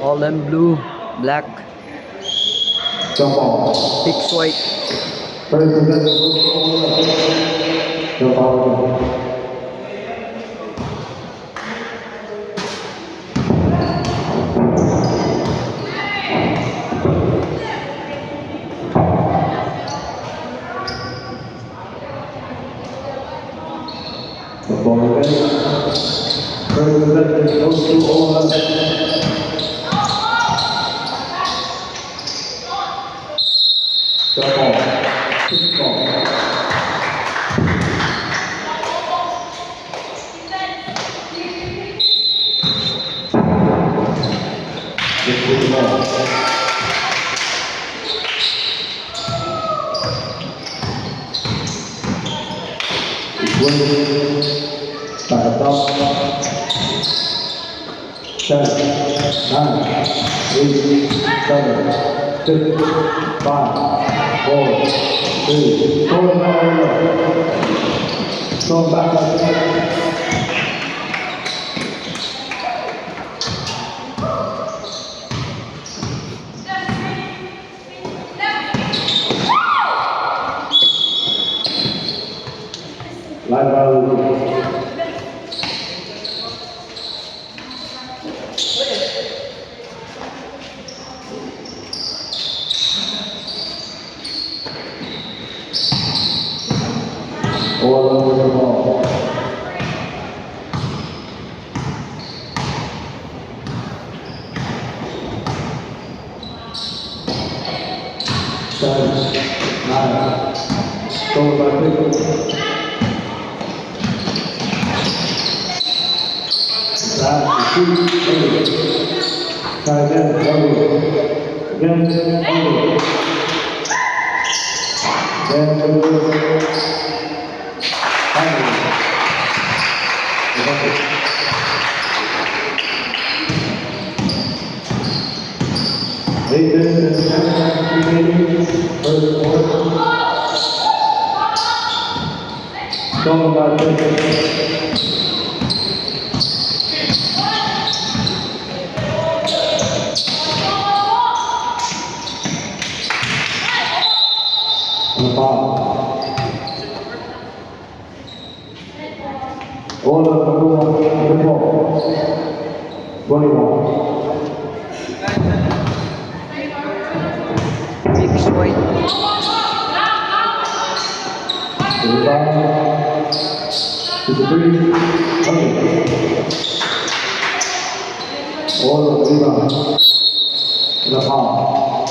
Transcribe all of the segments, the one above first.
All them blue, black, Trong vòng 6 white. President Trong vòng President goes to all Trong vòng 6 vòng quân tại top 7 9 8 7 6 5 4 3 Go back up. Lại vào all over the ball. Seven, nine, go back. Try again, over. Again, over. Then over. Finally. First quarter. Going by 30. All of the ball. 21. Six white. Rebound to the three. All of the rebound. The foul.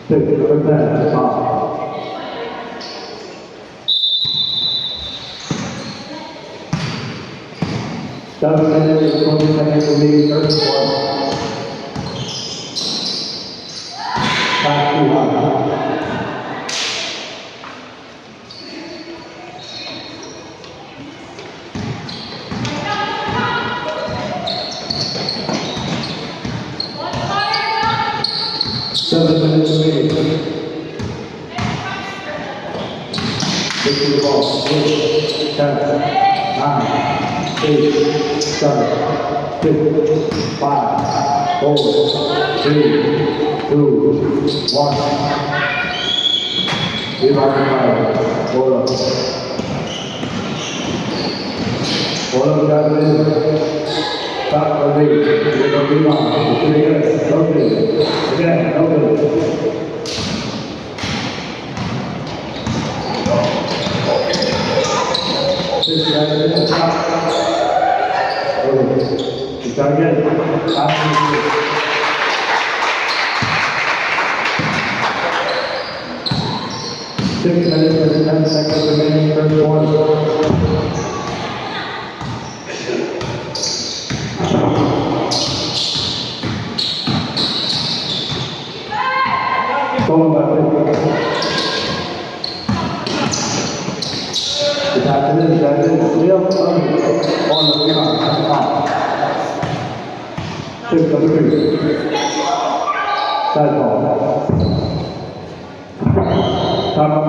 Six, the foul. Seven minutes, 20 seconds to leave, third quarter. Back to one. Seven minutes to leave. Get to the ball. 6, 10, 9. 8, 7, 6, 5, 4, 3, 2, 1. Rebound fire. Hold up. Hold up, guys. Stop the lead. Get the rebound. 3 minutes. Okay. Again, okay. Start again. 6 minutes and 10 seconds remaining, third quarter. Going back. That's it. Real on the rebound. 6 number 3. That's all. Come on,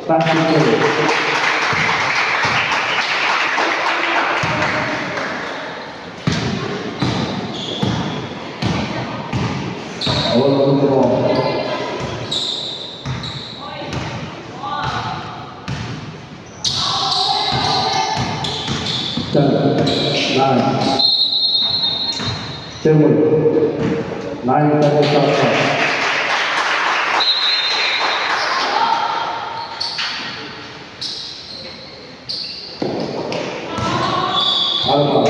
Passing all over the ball. 10, 9, 7, 9 seconds outside. Alpha.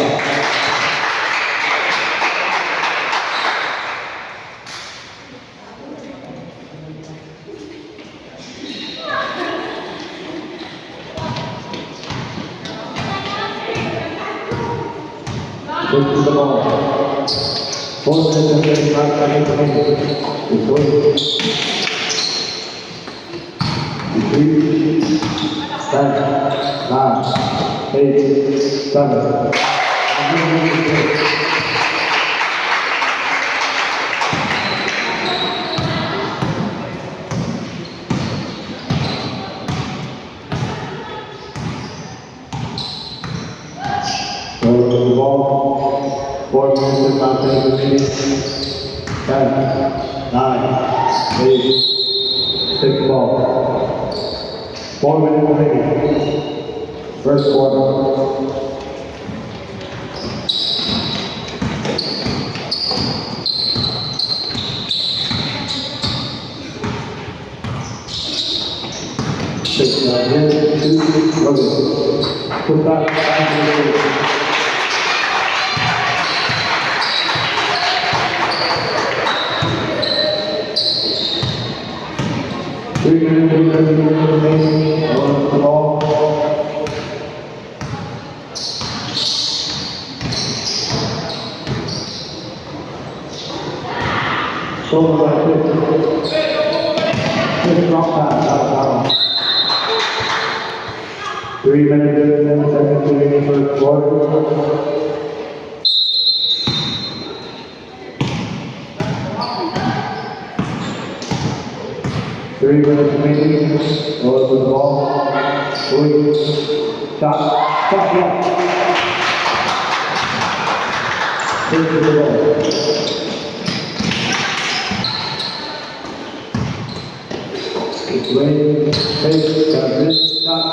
Go to the ball. 4 seconds, 5 seconds remaining. It's going. 3, 10, 9, 8, 7. Go to the ball. 4 minutes, 5 seconds remaining. 10, 9, 8, 6 ball. 4 minutes remaining. First quarter. Six, 2, rolling. Put back, 3 minutes remaining. On the ball. Shoulder right quick drop pass out of bounds. 3 minutes and 10 seconds remaining first quarter. Three minutes remaining. Goes with the ball. Quick shot. Shot block. Take to the ball. It's raining. Take. Got this shot.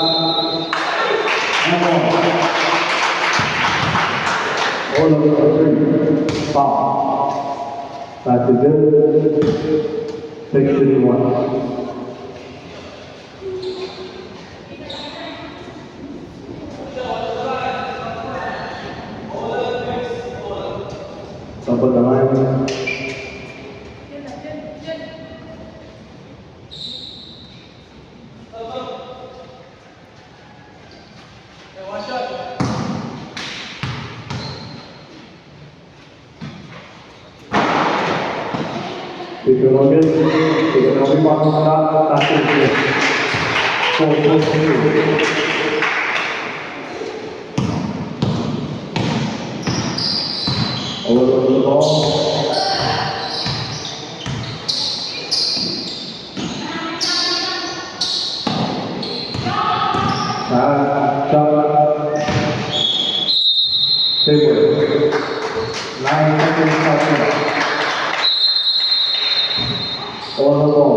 And one. All over 3. Foul. Back to good. 6-1. Top of the line. Economic market started 4-2. Over the ball. Shot. Table. 9 seconds outside. On the ball.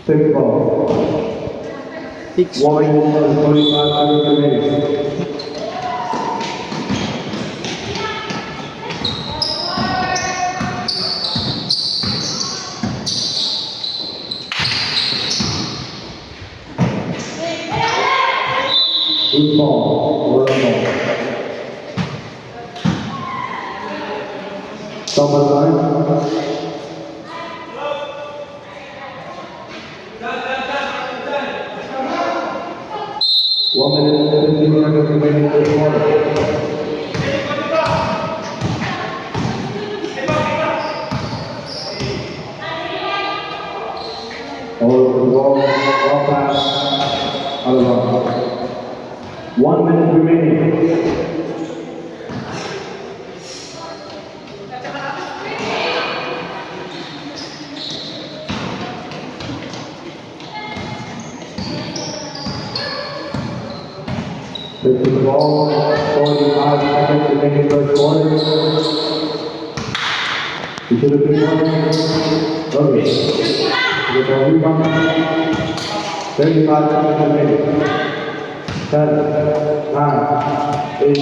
Six ball. 6. 1 minute and 45 seconds remaining. Good ball. Well ball. Top of the line. One minute and 15 seconds remaining in the quarter. Over the ball, ball pass, out of bounds. 1 minute remaining. 45 seconds remaining first quarter. You should have been one. Okay. You got a rebound. 35 seconds remaining. 10, 9, 8,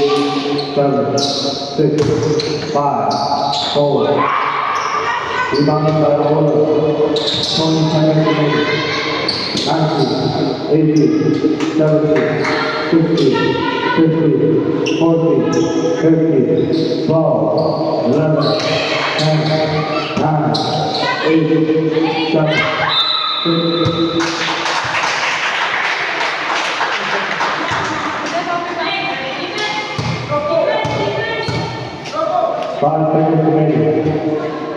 7, 6, 5, 4. Rebounded by Ola. 20 seconds remaining. 19, 18, 17, 16, 15, 14, 13, 12, 11, 10, 9, 8, 7, 6. 5 seconds remaining.